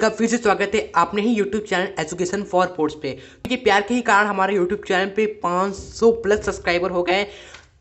का फिर से स्वागत है अपने ही YouTube channel education for ports पे। क्योंकि प्यार के ही कारण हमारे YouTube चैनल पे 500 प्लस सब्सक्राइबर हो गए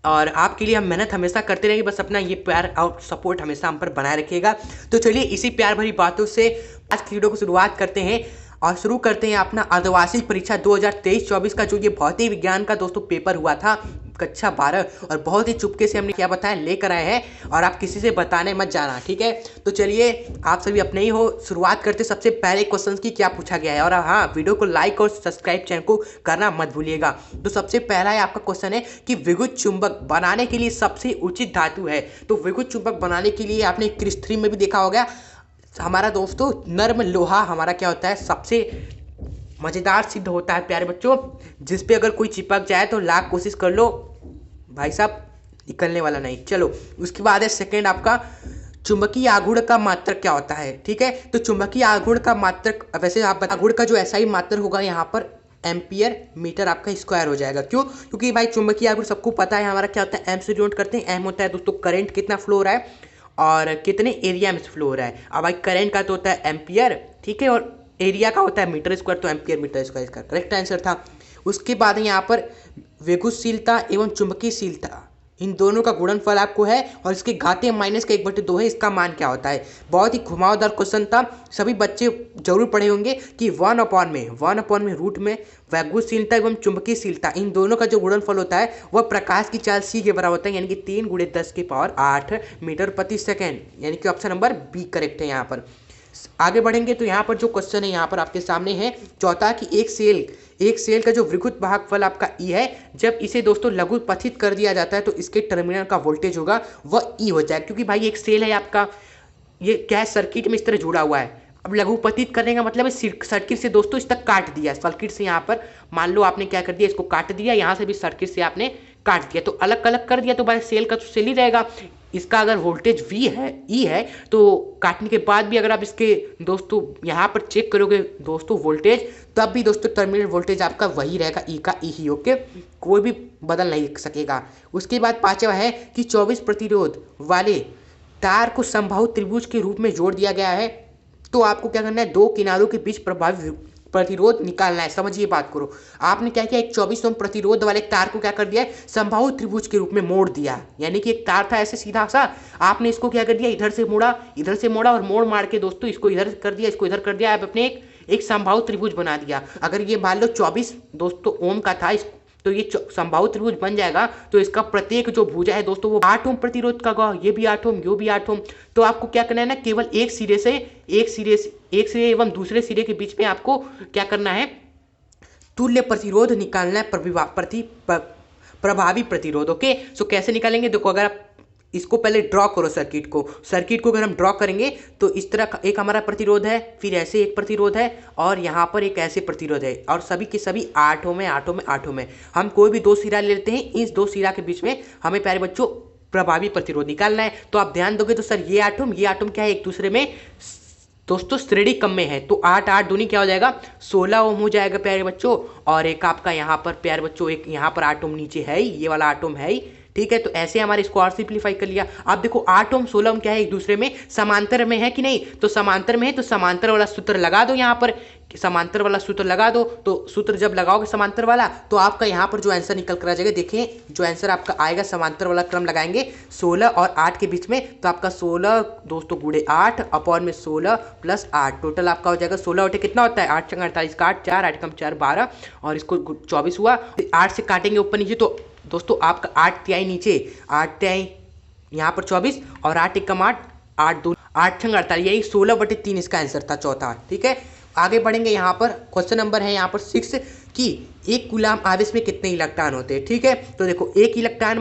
और आपके लिए हम मेहनत हमेशा करते रहेंगे। बस अपना ये प्यार और सपोर्ट हमेशा हम पर बनाए रखिएगा। तो चलिए इसी प्यार भरी बातों से आज की वीडियो को शुरुआत करते हैं और शुरू करते हैं अपना अर्धवार्षिक परीक्षा 2023-24 का जो ये भौतिक विज्ञान का दोस्तों पेपर हुआ था कक्षा 12 और बहुत ही चुपके से हमने क्या बताया लेकर आए हैं और आप किसी से बताने मत जाना, ठीक है। तो चलिए आप सभी अपने ही हो, शुरुआत करते सबसे पहले क्वेश्चन की क्या पूछा गया है। और हाँ, वीडियो को लाइक और सब्सक्राइब चैनल को करना मत भूलिएगा। तो सबसे पहला है आपका क्वेश्चन है कि विद्युत चुंबक बनाने के लिए सबसे उचित धातु है। तो विद्युत चुंबक बनाने के लिए आपने क्रिस 3 में भी देखा होगा हमारा दोस्तों नर्म लोहा हमारा क्या होता है सबसे मज़ेदार सिद्ध होता है प्यारे बच्चों, जिस पे अगर कोई चिपक जाए तो लाख कोशिश कर लो भाई साहब निकलने वाला नहीं। चलो उसके बाद है सेकंड आपका चुंबकीय आघूर्ण का मात्रक क्या होता है, ठीक है। तो चुंबकीय आघूर्ण का मात्रक वैसे आप आघूर्ण का जो ऐसा ही मात्रक होगा यहाँ पर एम्पियर मीटर आपका स्क्वायर हो जाएगा। क्यों? क्योंकि भाई चुंबकीय आघूर्ण सबको पता है हमारा क्या होता है, एम से डिनोट करते हैं। एम होता है दोस्तों करंट कितना फ्लो हो रहा है और कितने एरिया में फ्लो हो रहा है। अब भाई करंट का तो होता है एम्पियर, ठीक है, और एरिया का होता है मीटर स्क्वायर, तो एम्पियर मीटर स्क्वायर इसका करेक्ट आंसर था। उसके बाद यहाँ पर विद्युतशीलता एवं चुंबकीयशीलता इन दोनों का गुणनफल आपको है और इसके घातीय -1/2 है। इसका मान क्या होता है? बहुत ही घुमावदार क्वेश्चन था, सभी बच्चे जरूर पढ़े होंगे कि 1/में रूट में विद्युतशीलता एवं चुंबकीयशीलता इन दोनों का जो गुणनफल होता है वह प्रकाश की चाल c के बराबर होता है, यानी कि 3 × 10⁸ मीटर प्रति सेकेंड, यानी कि ऑप्शन नंबर बी करेक्ट है। यहाँ पर आगे बढ़ेंगे तो यहाँ पर जो क्वेश्चन है यहाँ पर आपके सामने है चौथा कि एक सेल का जो विद्युत भागफल आपका ई है, जब इसे दोस्तों लघु पथित कर दिया जाता है तो इसके टर्मिनल का वोल्टेज होगा वह ई हो जाए। क्योंकि भाई एक सेल है आपका, ये क्या है सर्किट में इस तरह जुड़ा हुआ है। अब लघुपतित करने का मतलब है सर्किट से दोस्तों इस तक काट दिया, सर्किट से यहाँ पर मान लो आपने क्या कर दिया, इसको काट दिया, यहाँ से भी सर्किट से आपने काट दिया, तो अलग अलग कर दिया, तो भाई सेल का तो सेल ही रहेगा। इसका अगर वोल्टेज वी है ई है तो काटने के बाद भी अगर आप इसके दोस्तों यहाँ पर चेक करोगे दोस्तों वोल्टेज, तब भी दोस्तों टर्मिनल वोल्टेज आपका वही रहेगा, ई का ई ही, ओके, कोई भी बदल नहीं सकेगा। उसके बाद पांचवा है कि 24 प्रतिरोध वाले तार को समबाहु त्रिभुज के रूप में जोड़ दिया गया है। तो आपको क्या करना है, दो किनारों के बीच प्रभावी प्रतिरोध निकालना है। समझिए बात करो, आपने क्या किया, एक 24 ओम प्रतिरोध वाले तार को क्या कर दिया है, समबाहु त्रिभुज के रूप में मोड़ दिया। यानी कि एक तार था ऐसे सीधा सा, आपने इसको क्या कर दिया, इधर से मोड़ा और मोड़ मार के दोस्तों इसको इधर कर दिया, इसको इधर कर दिया, आप अपने एक समबाहु त्रिभुज बना दिया। अगर ये मान लो 24 दोस्तों ओम का था तो ये समबाहु त्रिभुज बन जाएगा। तो इसका प्रत्येक जो भुजा है दोस्तों वो 8 ओम प्रतिरोध का होगा, ये भी 8 ओम, ये भी 8 ओम। तो आपको क्या करना है ना, केवल एक सिरे एवं दूसरे सिरे के बीच में आपको क्या करना है, तुल्य प्रतिरोध निकालना है, प्रभावी प्रतिरोध। ओके, सो कैसे निकालेंगे, देखो अगर आप इसको पहले ड्रॉ करो सर्किट को अगर हम ड्रॉ करेंगे तो इस तरह एक हमारा प्रतिरोध है, फिर ऐसे एक प्रतिरोध है और यहाँ पर एक ऐसे प्रतिरोध है और सभी के सभी 8 ओम है। हम कोई भी दो सिरा ले लेते हैं, इस दो सिरा के बीच में हमें प्यारे बच्चों प्रभावी प्रतिरोध निकालना है। तो आप ध्यान दोगे तो सर ये आटोम क्या है, एक दूसरे में दोस्तों श्रेणी कम में है, तो 8 दूनी क्या हो जाएगा, 16 ओम हो जाएगा प्यारे बच्चों। और एक आपका यहाँ पर प्यारे बच्चों एक यहाँ पर 8 ओम नीचे है ही, ये वाला 8 ओम है ही, ठीक है। तो ऐसे हमारे इसको और सिंप्लीफाई कर लिया। आप देखो 8 ओम 16 ओम क्या है, एक दूसरे में समांतर में है कि नहीं, तो समांतर में है तो समांतर वाला सूत्र लगा दो, यहाँ पर समांतर वाला सूत्र लगा दो। तो सूत्र जब लगाओगे समांतर वाला तो आपका यहाँ पर जो आंसर निकल कर आ जाएगा, देखें जो आंसर आपका आएगा, समांतर वाला क्रम लगाएंगे 16 और 8 के बीच में, तो आपका 16 दोस्तों गुणे 8 अपॉन में 16 + 8 टोटल आपका हो जाएगा 16 बटे कितना होता है 8 × 48 का 8, 4 8 कम 4 12 और इसको 24 हुआ। 8 से काटेंगे ऊपर नीचे तो दोस्तों आपका 8 तिहाई नीचे, 8 तिहाई यहाँ पर 24 और 8 × 8 8 2 8 × 48, यही 16/3 इसका आंसर था चौथा, ठीक है। आगे बढ़ेंगे, यहाँ पर क्वेश्चन नंबर है यहाँ पर 6 कि एक कूलाम आवेश में कितने इलेक्ट्रॉन होते हैं, ठीक है। तो देखो एक इलेक्ट्रॉन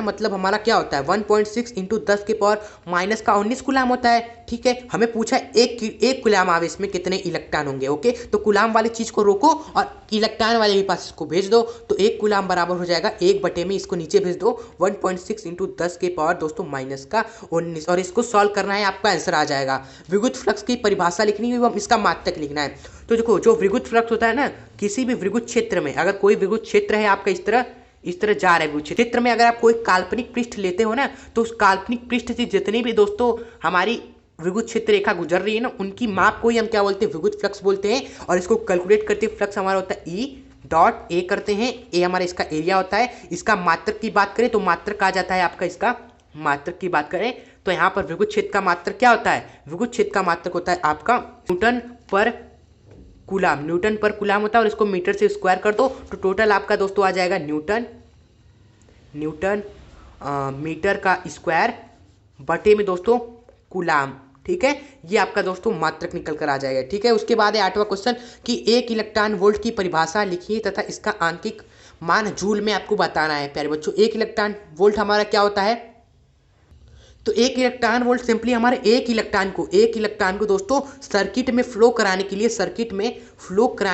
मतलब हमारा क्या होता है 1.6 × 10⁻⁻⁻19 कूलाम होता है, ठीक है। हमें पूछा एक कूलाम आवेश में कितने इलेक्ट्रॉन होंगे, ओके। तो कूलाम वाली चीज को रोको और इलेक्ट्रॉन वाले के पास इसको भेज दो, तो एक कूलाम बराबर हो जाएगा 1 में इसको नीचे भेज दो 1.6 × 10⁻⁻19 और इसको सॉल्व करना है, आपका आंसर आ जाएगा। विद्युत फ्लक्स की परिभाषा लिखनी है एवं इसका मात्रक लिखना है। तो देखो जो विद्युत फ्लक्स होता है ना, किसी भी विद्युत क्षेत्र में, अगर कोई विद्युत क्षेत्र है आपका इस तरह जा रहा है विद्युत क्षेत्र में, अगर आप कोई काल्पनिक पृष्ठ लेते हो ना, तो उस काल्पनिक पृष्ठ से जितनी भी दोस्तों हमारी विद्युत क्षेत्र रेखा गुजर रही है ना, उनकी माप को ही हम क्या बोलते हैं, विद्युत फ्लक्स बोलते हैं। और इसको कैलकुलेट करते फ्लक्स हमारा होता है ई डॉट ए करते हैं, ए हमारा इसका एरिया होता है। इसका मात्रक की बात करें तो मात्रक आ जाता है आपका, इसका मात्रक की बात करें तो यहाँ पर विद्युत क्षेत्र का मात्रक क्या होता है, विद्युत क्षेत्र का मात्रक होता है आपका न्यूटन पर कूलाम, न्यूटन पर कूलाम होता है। और इसको मीटर से स्क्वायर कर दो तो टोटल आपका दोस्तों आ जाएगा न्यूटन मीटर का स्क्वायर बटे में दोस्तों कूलाम। ठीक है, ये आपका दोस्तों मात्रक निकल कर आ जाएगा। ठीक है, उसके बाद है 8वां क्वेश्चन कि 1 इलेक्ट्रॉन वोल्ट की परिभाषा लिखिए तथा इसका आंतरिक मान जूल में आपको बताना है। प्यारे बच्चों, 1 इलेक्ट्रॉन वोल्ट हमारा क्या होता है, तो 1 इलेक्ट्रॉन वोल्ट सिंपली हमारे एक इलेक्ट्रॉन को दोस्तों सर्किट में फ्लो कराने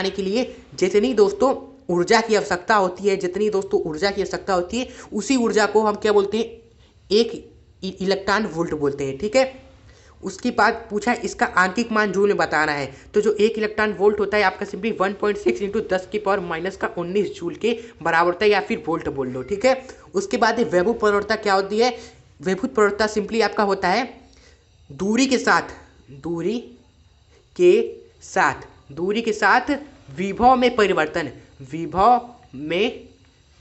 के लिए जितनी दोस्तों ऊर्जा की आवश्यकता होती है, उसी ऊर्जा को हम क्या बोलते हैं, 1 इलेक्ट्रॉन वोल्ट बोलते हैं। ठीक है, उसके बाद पूछा है इसका आंतरिक मान जूल में बताना है। तो जो 1 इलेक्ट्रॉन वोल्ट होता है आपका सिंपली 1.6 इंटू 10⁻⁻19 जूल के बराबर होता है, या फिर वोल्ट बोल लो। ठीक है, उसके बाद वैभव प्रवणता क्या होती है, वैभव प्रवणता सिंपली आपका होता है दूरी के साथ विभव में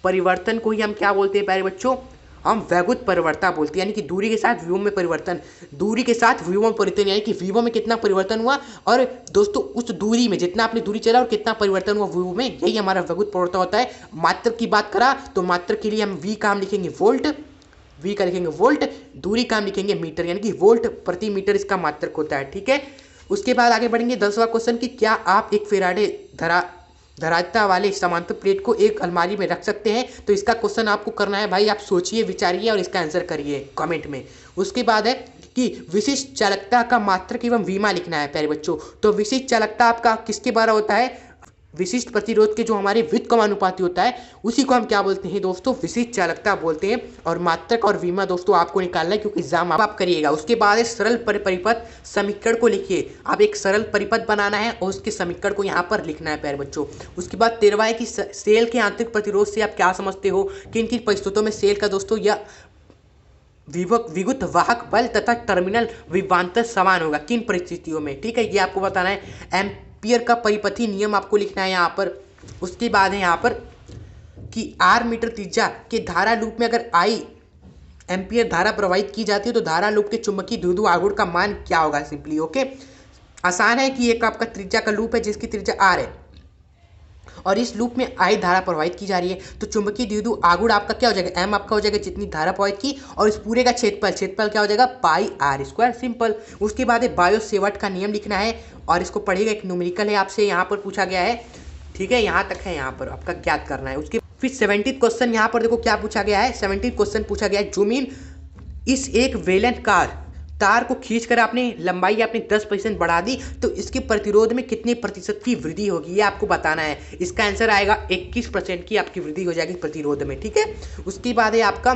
परिवर्तन को ही हम क्या बोलते हैं प्यारे बच्चों, हम वैभव प्रवणता बोलते हैं। यानी कि दूरी के साथ विभव में परिवर्तन, यानी कि विभव में कितना परिवर्तन हुआ और दोस्तों उस दूरी में जितना आपने दूरी चला और कितना परिवर्तन हुआ विभव में, यही हमारा वैभव प्रवणता होता है। मात्रक की बात करा तो मात्रक के लिए हम वी का हम लिखेंगे वोल्ट, दूरी का हम लिखेंगे मीटर, यानी कि वोल्ट प्रति मीटर इसका मात्रक होता है। ठीक है, उसके बाद आगे बढ़ेंगे 10वां क्वेश्चन कि क्या आप एक फेराडे धारिता वाले समांतर प्लेट को एक अलमारी में रख सकते हैं। तो इसका क्वेश्चन आपको करना है भाई, आप सोचिए विचारिए और इसका आंसर करिए कमेंट में। उसके बाद है कि विशिष्ट चालकता का मात्रक एवं विमा लिखना है प्यारे बच्चों। तो विशिष्ट चालकता आपका किसके बारे होता है, विशिष्ट प्रतिरोध के जो हमारे व्युत्क्रमानुपाती होता है उसी को हम क्या बोलते हैं दोस्तों, विशिष्ट चालकता बोलते हैं। और मात्रक और विमा दोस्तों आपको निकालना है क्योंकि एग्जाम आप करिएगा। उसके बाद सरल परिपथ समीकरण को लिखिए, आप एक सरल परिपथ बनाना है और उसके समीकरण को यहाँ पर लिखना है प्यारे बच्चों। उसके बाद 13वां है कि सेल के आंतरिक प्रतिरोध से आप क्या समझते हो, किन किन परिस्थितियों में सेल का दोस्तों या विद्युत वाहक बल तथा टर्मिनल विभवांतर समान होगा, किन परिस्थितियों में। ठीक है, ये आपको बताना है। एम्पियर का परिपथी नियम आपको लिखना है यहाँ पर। उसके बाद है यहाँ पर कि R मीटर त्रिज्या के धारा लूप में अगर I एम्पियर धारा प्रवाहित की जाती है तो धारा लूप के चुंबकीय द्विध्रुव आघूर्ण का मान क्या होगा। सिंपली ओके, आसान है कि एक आपका त्रिज्या का लूप है जिसकी त्रिज्या R है और इस लूप में I धारा प्रवाहित की जा रही है, तो चुंबकीय द्विध्रुव आघूर्ण आपका क्या हो जाएगा, M आपका हो जाएगा जितनी धारा प्रवाहित की, और इस पूरे का क्षेत्रफल क्या हो जाएगा, पाई R स्क्वायर। सिंपल। उसके बाद है बायो सेवर्ट का नियम लिखना है और इसको पढ़िएगा, एक न्यूमेरिकल है आपसे यहाँ पर पूछा गया है। ठीक है, यहाँ तक है, यहाँ पर आपका ज्ञात करना है। उसके फिर 70 क्वेश्चन यहाँ पर देखो क्या पूछा गया है, 70 क्वेश्चन पूछा गया है। जूमिन इस एक वेलेंट तार को खींचकर आपने लंबाई आपने 10% बढ़ा दी तो इसके प्रतिरोध में कितने प्रतिशत की वृद्धि होगी, ये आपको बताना है। इसका आंसर आएगा 21% की आपकी वृद्धि हो जाएगी प्रतिरोध में। ठीक है, उसके बाद है आपका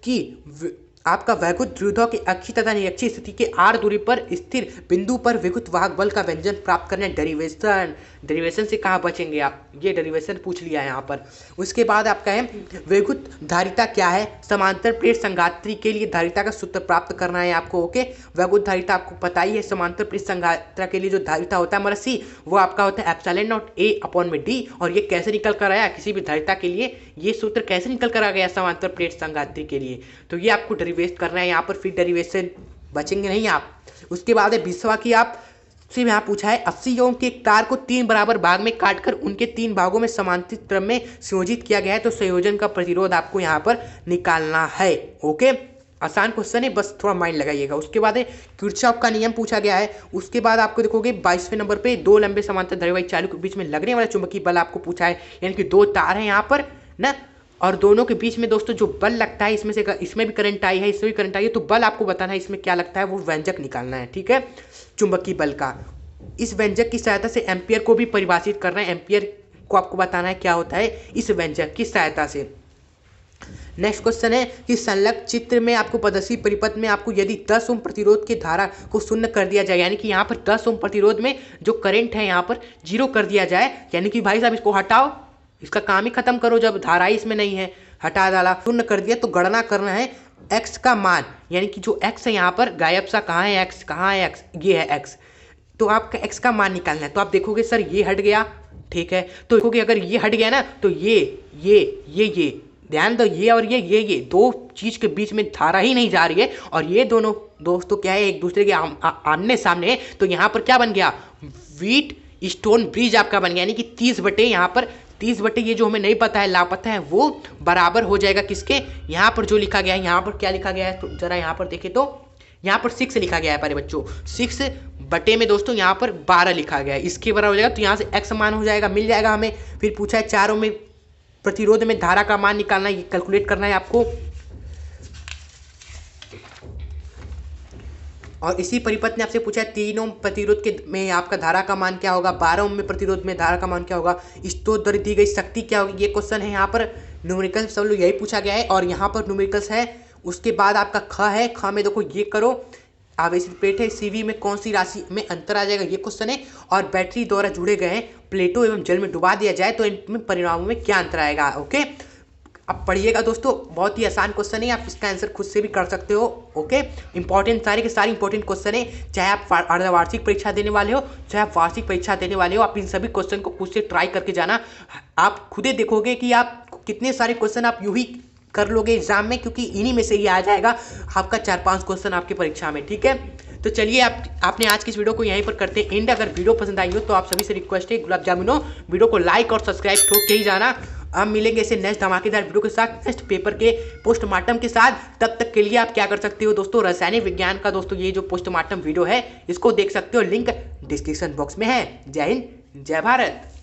कि आपका वैद्युत द्विध्रुव के अक्षीय तथा निरक्षीय स्थिति के R दूरी पर स्थिर बिंदु पर विद्युत वाहक बल का व्यंजन प्राप्त करना है। डेरिवेशन से कहाँ बचेंगे आप, ये डेरिवेशन पूछ लिया है यहाँ पर। उसके बाद आपका है विद्युत धारिता क्या है, समांतर प्लेट संघात्री के लिए धारिता का सूत्र प्राप्त करना है आपको। ओके, विद्युत धारिता आपको पता ही है, समांतर प्लेट संघात्रा के लिए जो धारिता होता है हमारा C, वो आपका होता है एप्सिलॉन नॉट A/d। और ये कैसे निकल कर आया, किसी भी धारिता के लिए ये सूत्र कैसे निकल कर आ गया समांतर प्लेट संघात्री के लिए, तो ये आपको डेरिवेट करना है यहाँ पर, फिर डेरिवेशन बचेंगे नहीं आप। उसके बाद है 20वां की आप से यहाँ पूछा है 80 ओम के एक तार को 3 बराबर भाग में काटकर उनके 3 भागों में समांतर क्रम में संयोजित किया गया है, तो संयोजन का प्रतिरोध आपको यहाँ पर निकालना है। ओके, आसान क्वेश्चन है, बस थोड़ा माइंड लगाइएगा। उसके बाद है किरचॉफ का नियम पूछा गया है। उसके बाद आपको देखोगे 22वें नंबर पे 2 लंबे समांतर धारावाही चालू के बीच में लगने वाला चुंबकीय बल आपको पूछा है, यानी कि 2 तार हैं यहाँ पर ना, और दोनों के बीच में दोस्तों जो बल लगता है, इसमें भी करंट आई है, इसमें भी करंट आई है, तो बल आपको बताना है इसमें क्या लगता है, वो व्यंजक निकालना है। ठीक है, चुंबकीय बल का इस व्यंजक की सहायता से एम्पियर को भी परिभाषित करना है, एम्पियर को आपको बताना है क्या होता है इस व्यंजक की सहायता से। नेक्स्ट क्वेश्चन है कि संलग्न चित्र में आपको प्रदर्शित परिपथ में आपको यदि 10 ओम प्रतिरोध की धारा को शून्य कर दिया जाए, यानी कि यहाँ पर 10 ओम प्रतिरोध में जो करंट है यहाँ पर 0 कर दिया जाए, यानी कि भाई साहब इसको हटाओ, इसका काम ही खत्म करो, जब धारा इसमें नहीं है, हटा डाला, शून्य कर दिया, तो गणना करना है एक्स का मान, यानी कि जो एक्स है यहाँ पर गायब सा, कहाँ है एक्स, कहाँ है एक्स, ये है एक्स। तो आपका एक्स का मान निकालना है। तो आप देखोगे सर ये हट गया, ठीक है, तो देखोगे अगर ये हट गया ना तो ये ध्यान दो, ये और ये दो चीज के बीच में धारा ही नहीं जा रही है, और ये दोनों दोस्तों क्या है, एक दूसरे के आमने सामने है। तो यहाँ पर क्या बन गया, व्हीट स्टोन ब्रिज आपका बन गया, यानी कि 30 बटे यहाँ पर 30 बटे ये जो हमें नहीं पता है, लापता है, वो बराबर हो जाएगा किसके, यहाँ पर जो लिखा गया है, यहाँ पर क्या लिखा गया है, तो जरा यहाँ पर देखें तो यहाँ पर 6 लिखा गया है प्यारे बच्चों, 6 बटे में दोस्तों यहाँ पर 12 लिखा गया है, इसके बराबर हो जाएगा। तो यहाँ से x मान हो जाएगा, मिल जाएगा हमें। फिर पूछा है चारों में प्रतिरोध में धारा का मान निकालना है, ये कैलकुलेट करना है आपको। और इसी परिपथ ने आपसे पूछा है 3 ओम प्रतिरोध के में आपका धारा का मान क्या होगा, 12 ओम में प्रतिरोध में धारा का मान क्या होगा, स्रोत द्वारा दी गई शक्ति क्या होगी। ये क्वेश्चन है यहाँ पर न्यूमेरिकल्स, सब लोग यही पूछा गया है। और यहाँ पर न्यूमेरिकल्स है, उसके बाद आपका ख है, ख में देखो ये करो, आवेशित प्लेट है, सीवी में कौन सी राशि में अंतर आ जाएगा, ये क्वेश्चन है। और बैटरी द्वारा जुड़े गए प्लेटों एवं जल में डुबा दिया जाए तो इनमें परिणामों में क्या अंतर आएगा। ओके, अब पढ़िएगा दोस्तों, बहुत ही आसान क्वेश्चन है, आप इसका आंसर खुद से भी कर सकते हो। ओके, इंपॉर्टेंट सारे के सारे इंपॉर्टेंट क्वेश्चन है, चाहे आप अर्धवार्षिक परीक्षा देने वाले हो, चाहे आप वार्षिक परीक्षा देने वाले हो, आप इन सभी क्वेश्चन को खुद से ट्राई करके जाना। आप खुद ही देखोगे कि आप कितने सारे क्वेश्चन आप यूं ही कर लोगे एग्जाम में, क्योंकि इन्हीं में से ही आ जाएगा आपका 4-5 क्वेश्चन आपकी परीक्षा में। ठीक है, तो चलिए आपने आज की इस वीडियो को यहीं पर करते हैं एंड। अगर वीडियो पसंद आई हो तो आप सभी से रिक्वेस्ट है, गुलाब जामुनो वीडियो को लाइक और सब्सक्राइब ठोक के ही जाना। हम मिलेंगे ऐसे नेक्स्ट धमाकेदार वीडियो के साथ, नेक्स्ट पेपर के पोस्टमार्टम के साथ। तब तक के लिए आप क्या कर सकते हो दोस्तों, रासायनिक विज्ञान का दोस्तों ये जो पोस्टमार्टम वीडियो है इसको देख सकते हो, लिंक डिस्क्रिप्शन बॉक्स में है। जय हिंद, जय भारत।